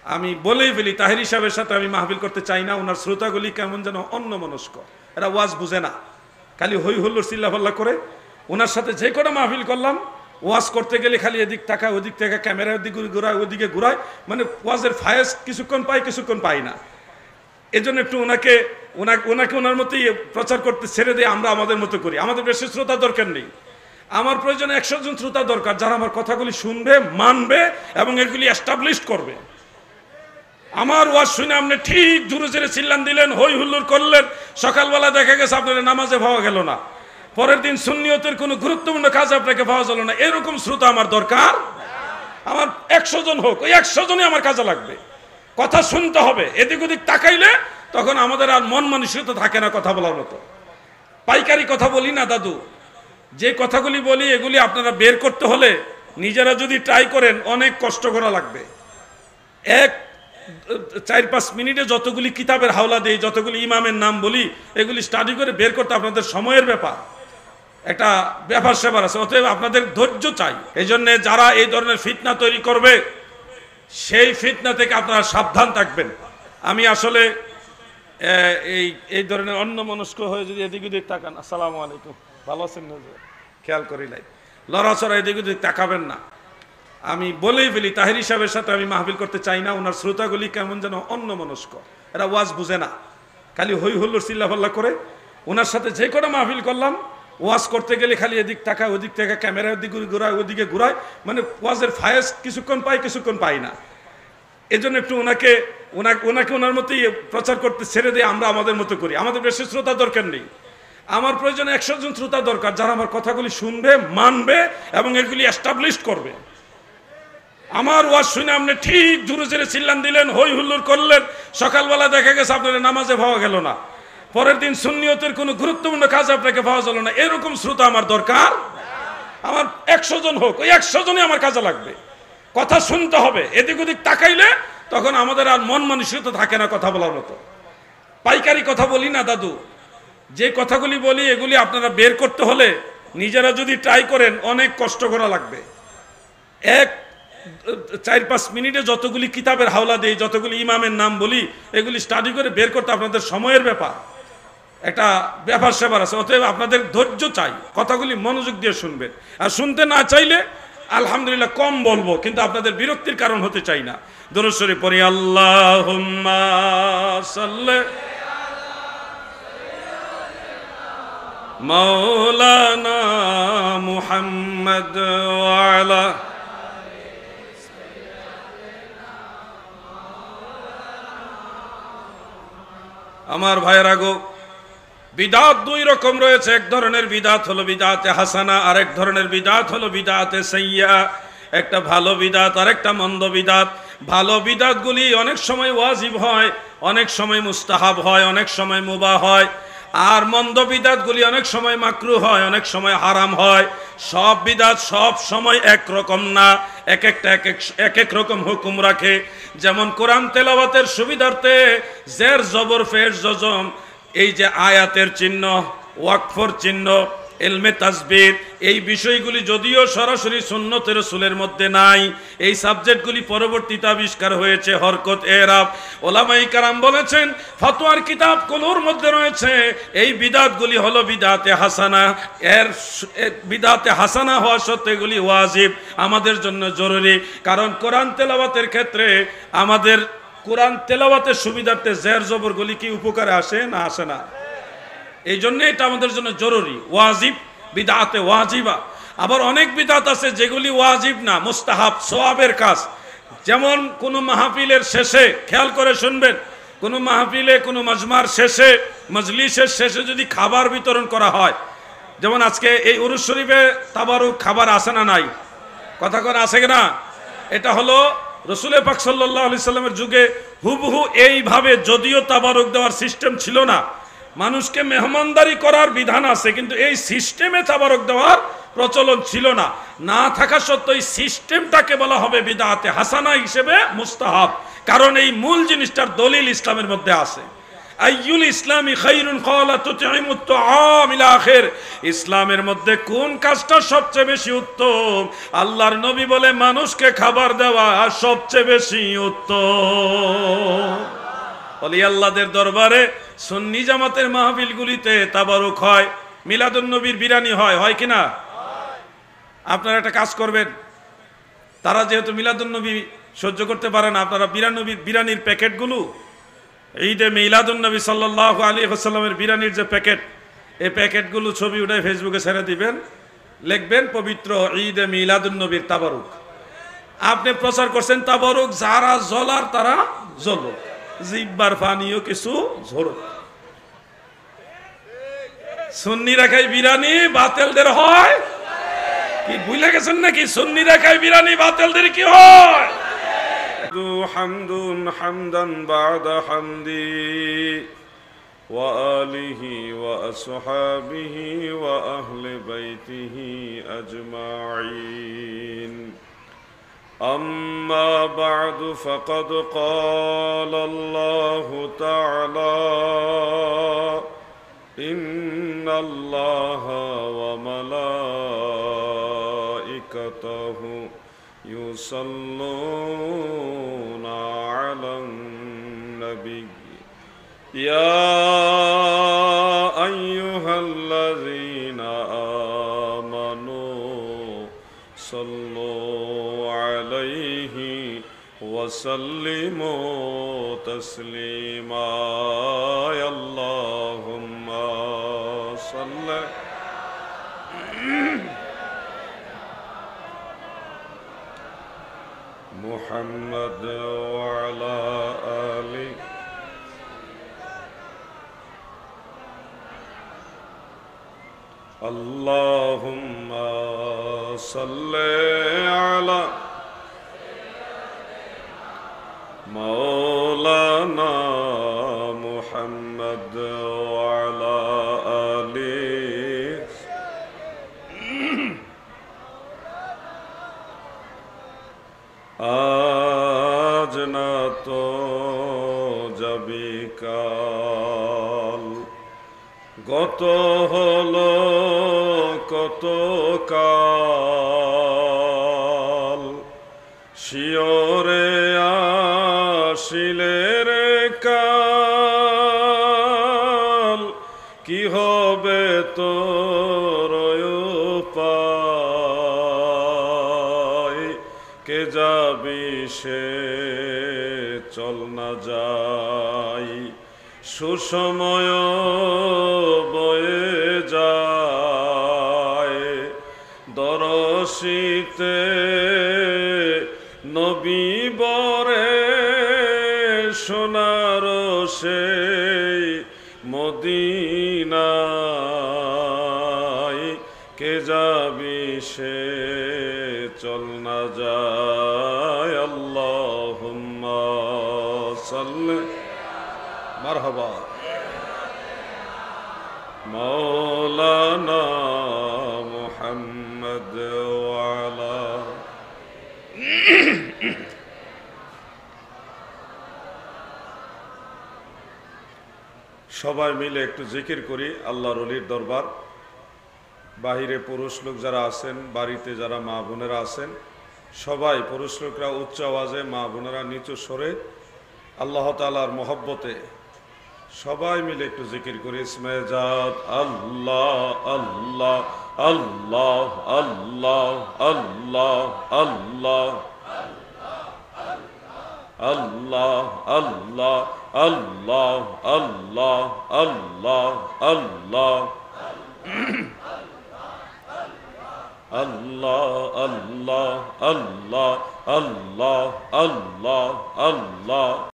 আমি বলেই ফেলি, তাহেরি সাহেবের সাথে আমি মাহফিল করতে চাই না। ওনার শ্রোতাগুলি কেমন যেন অন্যমনস্ক, এরা ওয়াজ বুঝে না, খালি হই হুল্লোড় চিল্লাফাল্লা করে। ওনার সাথে যে কটা মাহফিল করলাম, ওয়াজ করতে গেলে খালি এদিক তাকায়, ওদিক থেকে ক্যামেরা ওদিকে ঘুরায়, ওদিকে ঘুরায়, মানে ওয়াজের ফায়েজ কিছুক্ষণ পাই, কিছুক্ষণ পাই না। এই জন্য একটু ওনাকে ওনার মতোই প্রচার করতে ছেড়ে দিয়ে আমরা আমাদের মতো করি। আমাদের বেশি শ্রোতা দরকার নেই, আমার প্রয়োজনে 100 জন শ্রোতা দরকার, যারা আমার কথাগুলি শুনবে, মানবে এবং এগুলি এস্টাবলিশ করবে। আমার ওয়াজ শুনে আপনি ঠিক জোরে জোরে চিল্লান দিলেন, হই হুল্লোড় করলেন, সকালবেলা দেখা গেছে আপনার নামাজে পাওয়া গেল না, পরের দিন সুন্নিয়তের কোনো গুরুত্বপূর্ণ কাজ আপনাকে পাওয়া গেল না, এরকম শ্রোতা আমার দরকার। আমার 100 জন হোক, ওই 100 জনই আমার কাজে লাগবে। কথা শুনতে হবে, এদিক ওদিক তাকাইলে তখন আমাদের আর মন মানসিকতা থাকে না কথা বলার মতো। পাইকারি কথা বলি না দাদু, যে কথাগুলি বলি এগুলি আপনারা বের করতে হলে নিজেরা যদি ট্রাই করেন অনেক কষ্ট করা লাগবে। 4-5 মিনিটে যতগুলি কিতাবের হাওলা দেই, যতগুলি ইমামের নাম বলি, এগুলি স্টাডি করে বের করতে আপনাদের সময়ের ব্যাপার, একটা ব্যাপার স্যাপার আছে। অতএব আপনাদের ধৈর্য চাই। এই জন্যে যারা এই ধরনের ফিতনা তৈরি করবে, সেই ফিতনা থেকে আপনারা সাবধান থাকবেন। আমি আসলে এই ধরনের অন্যমনস্ক হয়ে যদি এদিক ওদিক তাকান, আসসালামু আলাইকুম, ভালো আছেন না, খেয়াল করি নাই, লড়াচড়া এদিক ওদিক তাকাবেন না। আমি বলেই ফেলি, তাহেরি সাহেবের সাথে আমি মাহফিল করতে চাই না। ওনার শ্রোতাগুলি কেমন যেন অন্যমনস্ক, এরা ওয়াজ বুঝে না, খালি হই হুল্লোড় চিল্লাফাল্লা করে। ওনার সাথে যে কটা মাহফিল করলাম, ওয়াজ করতে গেলে খালি এদিক তাকায়, ওদিক থেকে ক্যামেরা ওদিকে ঘুরায়, ওদিকে ঘুরায়, মানে ওয়াজের ফায়েজ কিছুক্ষণ পাই, কিছুক্ষণ পাই না। এই জন্য একটু ওনাকে ওনার মতোই প্রচার করতে ছেড়ে দিয়ে আমরা আমাদের মতো করি। আমাদের বেশি শ্রোতা দরকার নেই, আমার প্রয়োজনে 100 জন শ্রোতা দরকার, যারা আমার কথাগুলি শুনবে, মানবে এবং এগুলি এস্টাবলিশ করবে। আমার ওয়াজ শুনে আপনি ঠিক জোরে জোরে চিল্লান দিলেন, হই হুল্লোড় করলেন, সকালবেলা দেখা গেছে আপনার নামাজে পাওয়া গেল না, পরের দিন সুন্নিয়তের কোনো গুরুত্বপূর্ণ কাজ আপনাকে পাওয়া গেল না, এরকম শ্রোতা আমার দরকার। আমার 100 জন হোক, ওই 100 জনই আমার কাজে লাগবে। কথা শুনতে হবে, এদিক ওদিক তাকাইলে তখন আমাদের আর মন মানসিকতা থাকে না কথা বলার মতো। পাইকারি কথা বলি না দাদু, যে কথাগুলি বলি এগুলি আপনারা বের করতে হলে নিজেরা যদি ট্রাই করেন অনেক কষ্ট করা লাগবে। 4-5 মিনিটে যতগুলি কিতাবের হাওলা দেই, যতগুলি ইমামের নাম বলি, এগুলি স্টাডি করে বের করতে আপনাদের সময়ের ব্যাপার, একটা ব্যাপার স্যাপার আছে। অতএব আপনাদের ধৈর্য চাই, কথাগুলি মনোযোগ দিয়ে শুনবেন। আর শুনতে না চাইলে আলহামদুলিল্লাহ কম বলবো, কিন্তু আপনাদের বিরক্তির কারণ হতে চাই না। দরুদ শরীফ পড়ি, আল্লাহুম্মা সাল্লি মাওলানা মুহাম্মদ ওয়া আলা। আমার ভাইয়েরা গো, বিদাত 2 রকম রয়েছে। এক ধরনের বিদাত হলো বিদাতে হাসানা, আর এক ধরনের বিদাত হলো বিদাতে সাইয়্যা। একটা ভালো বিদাত আর একটা মন্দ বিদাত। ভালো বিদাতগুলি অনেক সময় ওয়াজিব হয়, অনেক সময় মুস্তাহাব হয়, অনেক সময় মুবাহ হয়। আর মন্দ বিদাতগুলি অনেক সময় মাকরুহ হয়, অনেক সময় হারাম হয়। সব বিদাত সব সময় একরকম না, এক এক রকম হুকুম রাখে। যেমন কোরআন তেলাওয়াতের সুবিধার্থে জের জবর ফের জজম, এই যে আয়াতের চিহ্ন, ওয়াকফর চিহ্ন, ইলমে তাসবিহ, এই বিষয়গুলি যদিও সরাসরি সুন্নতে রাসূলের মধ্যে নাই, এই সাবজেক্টগুলি পরবর্তীতে আবিষ্কার হয়েছে। হরকত, এরাব, ওলামায়ে কেরাম বলেছেন, ফতোয়ার কিতাবগুলোর মধ্যে রয়েছে। এই বিদাতগুলি হলো বিদাতে হাসানা। এর বিদাতে হাসানা হওয়া সত্ত্বেও এগুলি ওয়াজিব, আমাদের জন্য জরুরি। কারণ কোরআন তেলাওয়াতের ক্ষেত্রে আমাদের কোরআন তেলাওয়াতের সুবিধার্থে জের জবরগুলি কি উপকারে আসে না আসে না? এই জন্য এটা আমাদের জন্য জরুরি, ওয়াজিব, বিদাতে ওয়াজিবা। আবার অনেক বিদাত আছে যেগুলি ওয়াজিব না, মুস্তাহাব, সওয়াবের কাজ। যেমন কোনো মাহফিলের শেষে, খেয়াল করে শুনবেন, কোনো মাহফিলে, কোনো মাজমার শেষে, মজলিসের শেষে যদি খাবার বিতরণ করা হয়, যেমন আজকে এই উরুস শরীফে তাবারুক খাবার আছে না নাই? কথা করে আছে কিনা? এটা হলো রসুল পাক সাল্লাল্লাহু আলাইহি সাল্লামের যুগে হুবহু এইভাবে, যদিও তাবারুক দেওয়ার সিস্টেম ছিল না, মানুষকে মেহমানদারি করার বিধান আছে, কিন্তু এই সিস্টেমে তাবারক দেওয়ার প্রচলন ছিল না। না থাকা সত্ত্বেও এই সিস্টেমটাকে বলা হবে বিদআতে হাসানা হিসেবে মুস্তাহাব, কারণ এই মূল জিনিসটার দলিল ইসলামের মধ্যে আছে। আইয়ুল ইসলামি খায়রুন ক্বালা তুতঈমুত তুআম ইলা আখির। ইসলামের মধ্যে কোন কাজটা সবচেয়ে বেশি উত্তম? আল্লাহর নবী বলে মানুষকে খাবার দেওয়া সবচেয়ে বেশি উত্তম। ওলি আল্লাহদের দরবারে সুন্নি জামাতের মাহফিলগুলিতে তাবারুক হয়, মিলাদুন নবীর বিরানি হয়, হয় কিনা? আপনারা একটা কাজ করবেন, তারা যেহেতু মিলাদুন নবী সহ্য করতে পারে না, আপনারা বিরানির প্যাকেটগুলো, ঈদে মিলাদুন নবী সাল্লাল্লাহু আলাইহি ওয়াসাল্লামের বিরানির যে প্যাকেট, এই প্যাকেটগুলো ছবি উঠায় ফেসবুকে ছেড়ে দিবেন, লিখবেন পবিত্র ঈদে মিলাদুন নবীর তাবারুক। আপনি প্রচার করছেন তাবারুক, যারা জ্বলার তারা জ্বলুক, জিব্বার পানিও কিছু ঝরুক। সুন্নিরা খায় বিরানি, বাতিলদের হয় কি? ভুলে গেছেন নাকি? সুন্নিরা খায় বিরানি, বাতিলদের কি হয়? হামদুন হামদান বাদা হামদি ওয়া আলিহি ওয়া আসহাবিহি ওয়া আহলি বাইতিহি আজমাইন। أما بعد فقد قال الله تعالى إن الله وملائكته يصلون على النبي يا أيها الذين آمنوا صلوا عليه وسلموا تسليما اللهم صل محمد وعلى آله اللهم صل على مولانا محمد وعلى آله আজ না তো যাবি কাল, গত হলো কত কাল, শিওরে আসিলে রে কাল, কি হবে তোর উপায়, কে যাবি সে চল না যাই, সুসময় বয়ে যায়, দরশিতে নবী বরে সোনার সেই মদিনায়, কে যাবি সে চল না যায়। আল্লাহুম্মা সাল্লি মারহাবা মাওলানা মুহাম্মদ ওয়ালা। সবাই মিলে একটু জিকির করি আল্লাহর ওলির দরবার। বাহিরে পুরুষ লোক যারা আছেন, বাড়িতে যারা মা বোনেরা আছেন, সবাই পুরুষ লোকরা উচ্চ আওয়াজে, মা বোনেরা নিচু স্বরে আল্লাহ তাআলার মহব্বতে সবাই মিলে একটু জিকির করি। ইসমে জাত আল্লাহ আল্লাহ আল্লাহ আল্লাহ আল্লাহ আল্লাহ আল্লাহ আল্লাহ আল্লাহ আল্লাহ আল্লাহ আল্লাহ আল্লাহ আল্লাহ আল্লাহ আল্লাহ আল্লাহ আল্লাহ